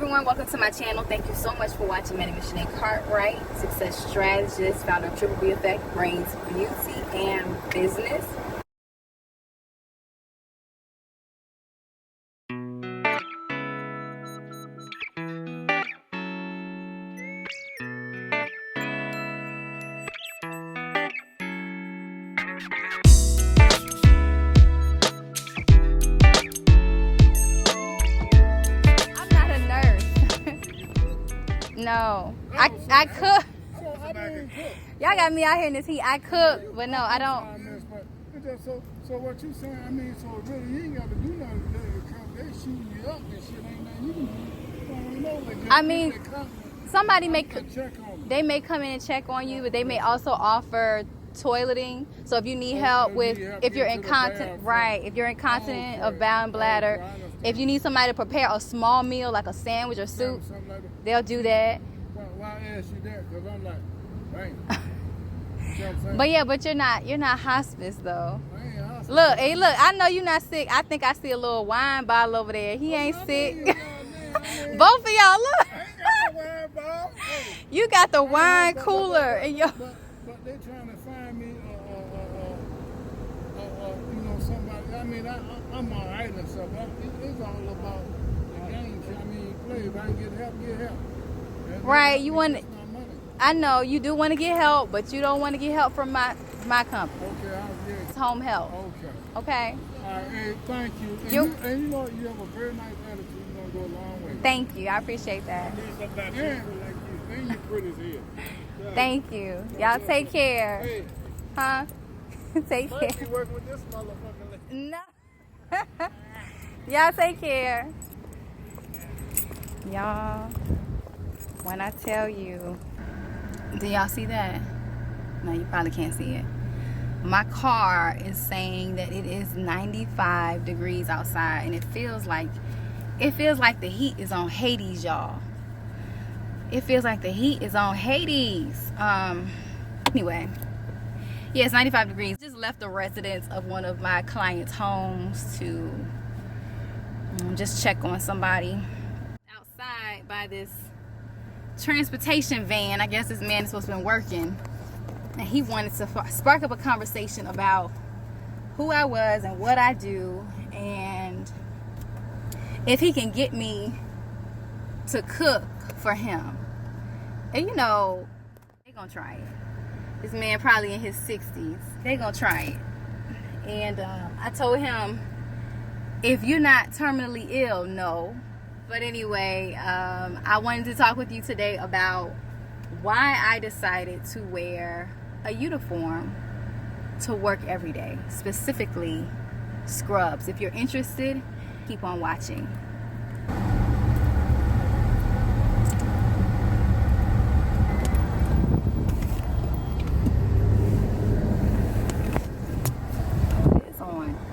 everyone, welcome to my channel. Thank you so much for watching. My name is Shanae Cartwright, success strategist, founder of Triple B Effect, brings beauty and business. No, I cook. Y'all got me out here in this heat. I cook, but no, I don't. So what you saying? I mean, so really, you ain't got to do nothing because they shooting you up and shit. Ain't nothing you can do. I mean, somebody may come in and check on you, but they may also offer toileting. So if you need help with, if you're incontinent, right? If you're incontinent of bowel and bladder, if you need somebody to prepare a small meal like a sandwich or soup, they'll do that. Why I ask you that? Because I'm like, dang. But yeah, but you're not hospice though. Look, hey, look, I know you're not sick. I think I see a little wine bottle over there. He ain't sick. Both of y'all, look. You got the wine cooler in your. But they trying to find me, somebody. I mean, I'm all right and stuff. It's all about the game. I mean, you play. If I can get help, get help. Right, you want. I know you do want to get help, but you don't want to get help from my company. Okay, it's home health. Okay. All right, hey, thank you. And you know, you have a very nice attitude. You're gonna go a long way. Thank you. I appreciate that. And you pretty as hell. Thank you. Y'all take care. Hey. Huh? Take care. Might be working with this motherfucker. No. Y'all take care. Y'all, when I tell you, do y'all see that? No, you probably can't see it. My car is saying that it is 95 degrees outside, and it feels like the heat is on Hades, y'all. It feels like the heat is on Hades. Anyway, yeah, it's 95 degrees. Just left the residence of one of my clients' homes to just check on somebody. Outside by this transportation van. I guess this man is supposed to be working, and he wanted to spark up a conversation about who I was and what I do, and if he can get me to cook for him. And you know, they gonna try it. This man probably in his 60s. They gonna try it. And I told him, if you're not terminally ill, no. But anyway, I wanted to talk with you today about why I decided to wear a uniform to work every day, specifically scrubs. If you're interested, keep on watching.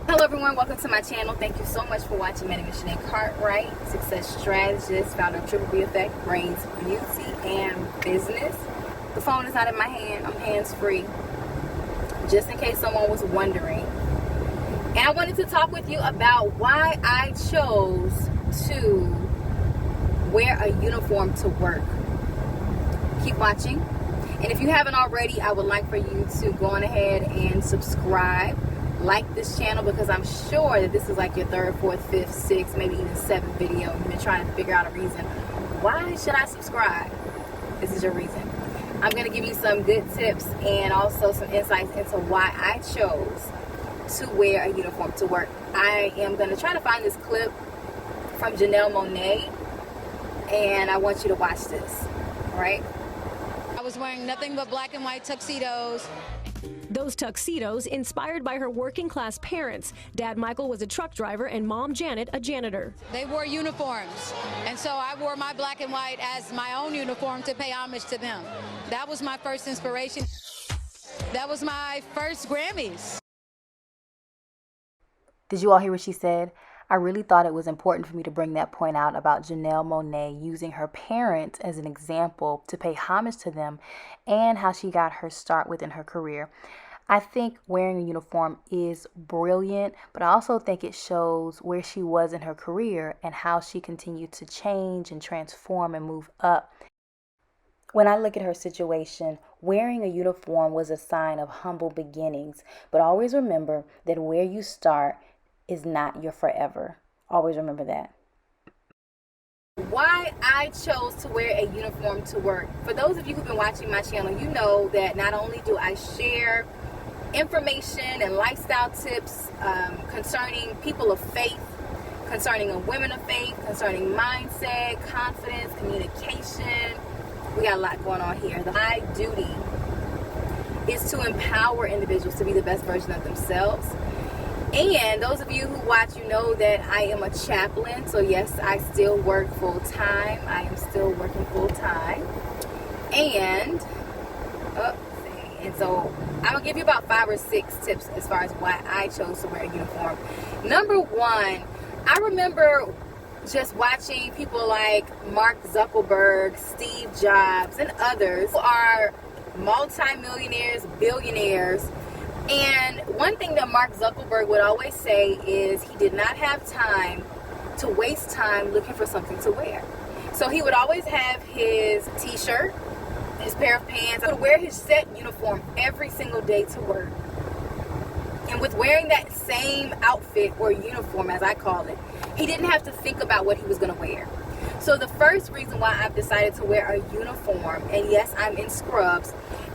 Hello everyone, welcome to my channel. Thank you so much for watching. My name is Shanae Cartwright, success strategist, founder of Triple B Effect, brings beauty and business. The phone is not in my hand, I'm hands-free, just in case someone was wondering. And I wanted to talk with you about why I chose to wear a uniform to work. Keep watching. And if you haven't already, I would like for you to go on ahead and subscribe. Like this channel, because I'm sure that this is like your third, fourth, fifth, sixth, maybe even seventh video. You've been trying to figure out a reason. Why should I subscribe? This is your reason. I'm going to give you some good tips and also some insights into why I chose to wear a uniform to work. I am going to try to find this clip from Janelle Monáe, and I want you to watch this. All right? I was wearing nothing but black and white tuxedos. Those tuxedos inspired by her working class parents. Dad Michael was a truck driver and Mom Janet a janitor. They wore uniforms, and so I wore my black and white as my own uniform to pay homage to them. That was my first inspiration. That was my first Grammys. Did you all hear what she said? I really thought it was important for me to bring that point out about Janelle Monáe using her parents as an example to pay homage to them and how she got her start within her career. I think wearing a uniform is brilliant, but I also think it shows where she was in her career and how she continued to change and transform and move up. When I look at her situation, wearing a uniform was a sign of humble beginnings, but always remember that where you start is not your forever. Always remember that. Why I chose to wear a uniform to work. For those of you who've been watching my channel, you know that not only do I share information and lifestyle tips concerning people of faith, concerning women of faith, concerning mindset, confidence, communication. We got a lot going on here. My duty is to empower individuals to be the best version of themselves. And those of you who watch, you know that I am a chaplain. So yes, I still work full time. I am still working full time. And so I'm going to give you about 5 or 6 tips as far as why I chose to wear a uniform. Number 1, I remember just watching people like Mark Zuckerberg, Steve Jobs, and others who are multimillionaires, billionaires. And one thing that Mark Zuckerberg would always say is he did not have time to waste time looking for something to wear. So he would always have his t-shirt, his pair of pants. He would wear his set uniform every single day to work. And with wearing that same outfit or uniform, as I call it, he didn't have to think about what he was going to wear. So the first reason why I've decided to wear a uniform, and yes, I'm in scrubs,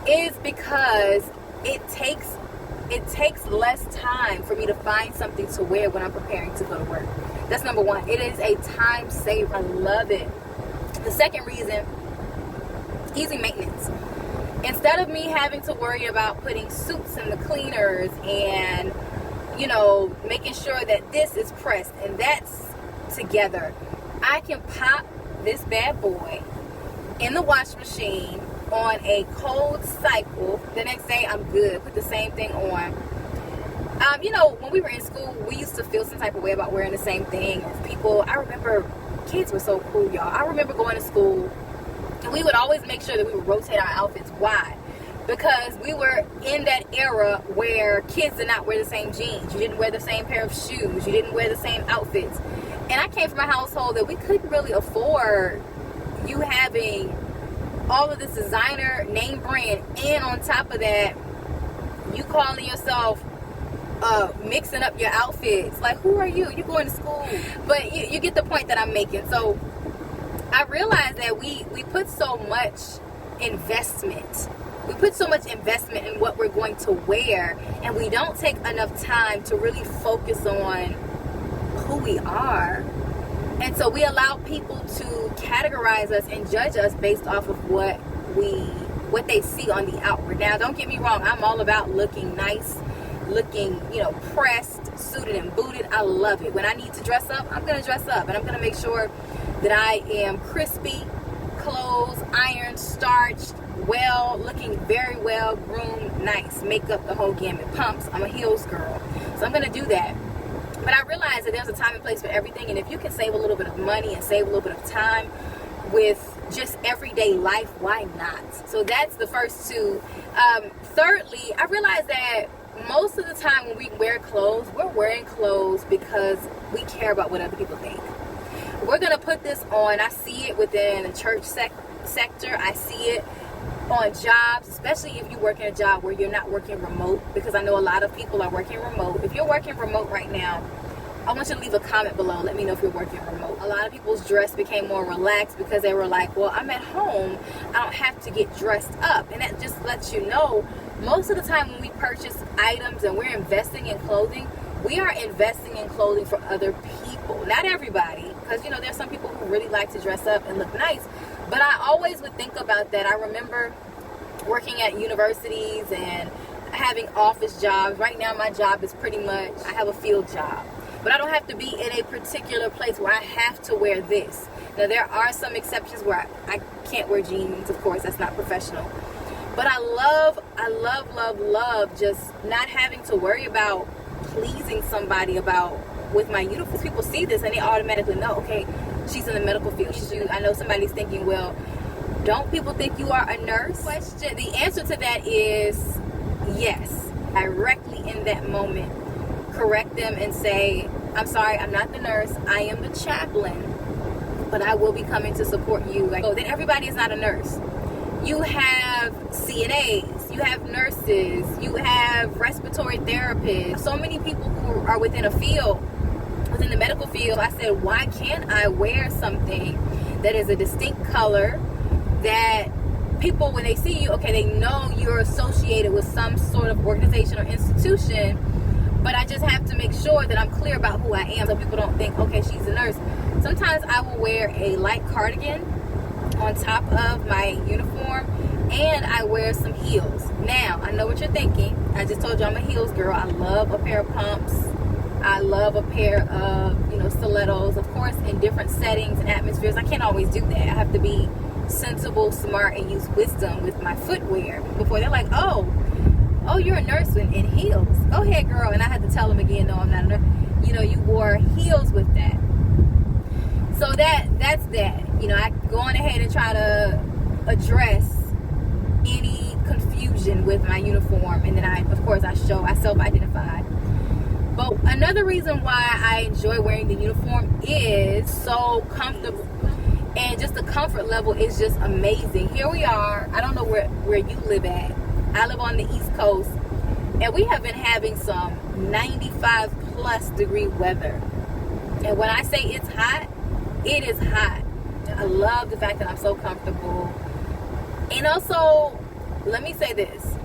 is because it takes less time for me to find something to wear when I'm preparing to go to work. That's number 1. It is a time saver. I love it. The second reason, easy maintenance. Instead of me having to worry about putting suits in the cleaners and, you know, making sure that this is pressed and that's together, I can pop this bad boy in the wash machine on a cold cycle. The next day I'm good. Put the same thing on. You know, when we were in school, we used to feel some type of way about wearing the same thing. People, I remember kids were so cool, y'all. I remember going to school and we would always make sure that we would rotate our outfits. Why? Because we were in that era where kids did not wear the same jeans. You didn't wear the same pair of shoes. You didn't wear the same outfits. And I came from a household that we couldn't really afford you having all of this designer name brand, and on top of that, you calling yourself mixing up your outfits. Like, who are you? You're going to school. But you get the point that I'm making. So I realized that we put so much investment. We put so much investment in what we're going to wear, and we don't take enough time to really focus on who we are. And so we allow people to categorize us and judge us based off of what they see on the outward. Now, don't get me wrong. I'm all about looking nice, looking, you know, pressed, suited and booted. I love it. When I need to dress up, I'm going to dress up. And I'm going to make sure that I am crispy, clothes, ironed, starched, well, looking very well groomed, nice. Makeup, the whole gamut. Pumps. I'm a heels girl. So I'm going to do that. But I realize that there's a time and place for everything, and if you can save a little bit of money and save a little bit of time with just everyday life, why not? So that's the first 2. Thirdly, I realize that most of the time when we wear clothes, we're wearing clothes because we care about what other people think. We're going to put this on. I see it within the church sector. I see it on jobs, especially if you work in a job where you're not working remote, because I know a lot of people are working remote. If you're working remote right now, I want you to leave a comment below. Let me know if you're working remote. A lot of people's dress became more relaxed because they were like, well, I'm at home. I don't have to get dressed up. And that just lets you know, most of the time when we purchase items and we're investing in clothing, we are investing in clothing for other people. Not everybody, because, you know, there's some people who really like to dress up and look nice. But I always would think about that. I remember working at universities and having office jobs. Right now my job is pretty much, I have a field job. But I don't have to be in a particular place where I have to wear this. Now there are some exceptions where I can't wear jeans, of course, that's not professional. But I love just not having to worry about pleasing somebody with my uniforms. People see this and they automatically know, okay, she's in the medical field. I know somebody's thinking, well, don't people think you are a nurse? The answer to that is yes. directly in that moment correct them and say, I'm sorry, I'm not the nurse, I am the chaplain, but I will be coming to support you. Like, oh, then everybody is not a nurse. You have CNAs, you have nurses, you have respiratory therapists, so many people who are within a field, within the medical field. I said, why can't I wear something that is a distinct color that people, when they see you, okay, they know you're associated with some sort of organization or institution, but I just have to make sure that I'm clear about who I am so people don't think, okay, she's a nurse. Sometimes I will wear a light cardigan on top of my uniform, and I wear some heels. Now, I know what you're thinking. I just told you I'm a heels girl. I love a pair of pumps. I love a pair of, stilettos. Of course, in different settings and atmospheres, I can't always do that. I have to be sensible, smart, and use wisdom with my footwear. Before they're like, oh, you're a nurse in heels. Go ahead, girl. And I had to tell them again, no, I'm not a nurse. You wore heels with that. So that's that. I go on ahead and try to address any confusion with my uniform, and then I self-identify. But another reason why I enjoy wearing the uniform is so comfortable, and just the comfort level is just amazing. Here we are. I don't know where you live at. I live on the East Coast, and we have been having some 95 plus degree weather. And when I say it's hot, it is hot. I love the fact that I'm so comfortable. And also, let me say this: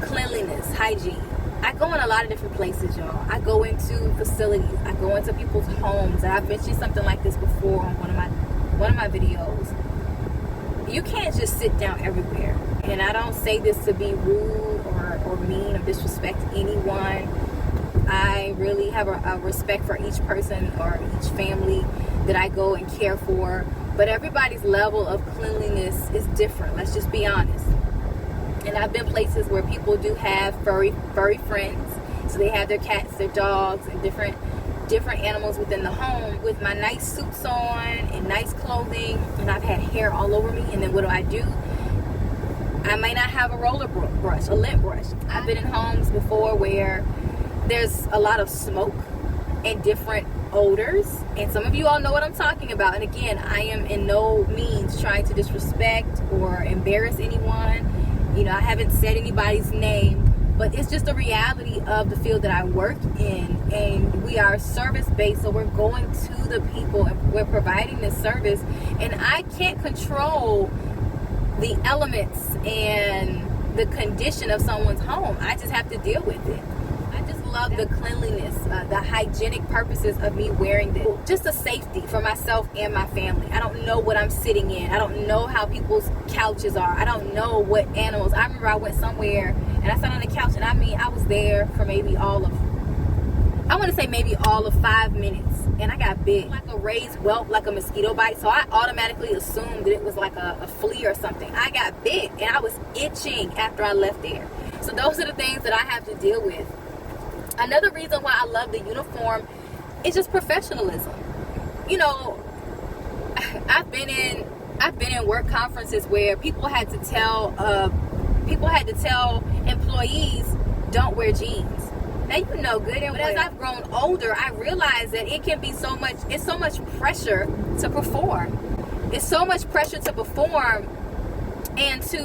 cleanliness, hygiene. I go in a lot of different places, y'all. I go into facilities. I go into people's homes. And I've mentioned something like this before on one of my videos. You can't just sit down everywhere. And I don't say this to be rude or mean or disrespect anyone. I really have a respect for each person or each family that I go and care for. But everybody's level of cleanliness is different. Let's just be honest. And I've been places where people do have furry friends. So they have their cats, their dogs, and different animals within the home with my nice suits on and nice clothing. And I've had hair all over me. And then what do? I might not have a roller brush, a lint brush. I've been in homes before where there's a lot of smoke and different odors. And some of you all know what I'm talking about. And again, I am in no means trying to disrespect or embarrass anyone. I haven't said anybody's name, but it's just a reality of the field that I work in. And we are service-based, so we're going to the people and we're providing this service. And I can't control the elements and the condition of someone's home. I just have to deal with it. I just love the cleanliness, the hygienic purposes of me wearing this. Just a safety for myself and my family. I don't know what I'm sitting in. I don't know how people's couches are. I don't know what animals. I remember I went somewhere and I sat on the couch, and I was there for maybe all of 5 minutes. And I got bit, like a raised whelp, like a mosquito bite. So I automatically assumed that it was like a flea or something. I got bit, and I was itching after I left there. So those are the things that I have to deal with. Another reason why I love the uniform is just professionalism. I've been in work conferences where people had to tell employees, don't wear jeans. Now good and well. As I've grown older, I realize that it's so much pressure to perform. It's so much pressure to perform and to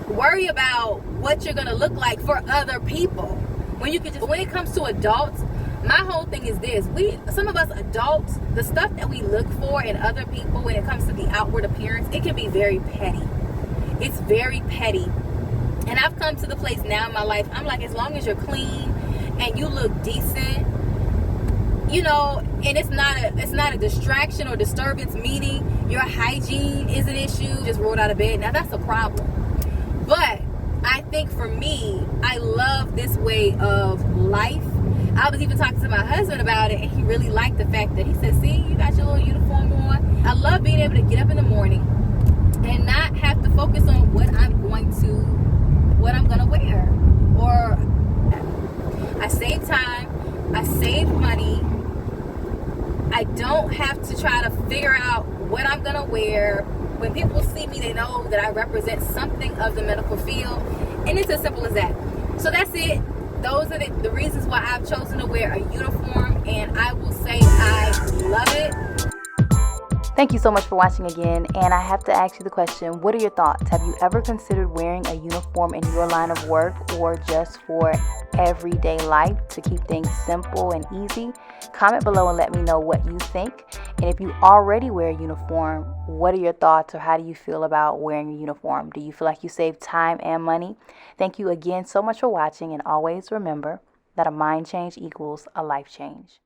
worry about what you're gonna look like for other people. When it comes to adults, my whole thing is this: some of us adults, the stuff that we look for in other people when it comes to the outward appearance, it can be very petty. It's very petty. And I've come to the place now in my life, I'm like, as long as you're clean and you look decent, and it's not a distraction or disturbance, meaning your hygiene is an issue, just rolled out of bed. Now that's a problem. But I think for me, I love this way of life. I was even talking to my husband about it, and he really liked the fact that he said, see, you got your little uniform on. I love being able to get up in the morning and not have to focus on what I'm going to wear. Or I save time, I save money. I don't have to try to figure out what I'm going to wear. When people see me, they know that I represent something of the medical field. And it's as simple as that. So that's it. Those are the reasons why I've chosen to wear a uniform, and I will say I love it. Thank you so much for watching again, and I have to ask you the question, what are your thoughts? Have you ever considered wearing a uniform in your line of work or just for everyday life to keep things simple and easy? Comment below and let me know what you think. And if you already wear a uniform, what are your thoughts, or how do you feel about wearing a uniform? Do you feel like you save time and money? Thank you again so much for watching, and always remember that a mind change equals a life change.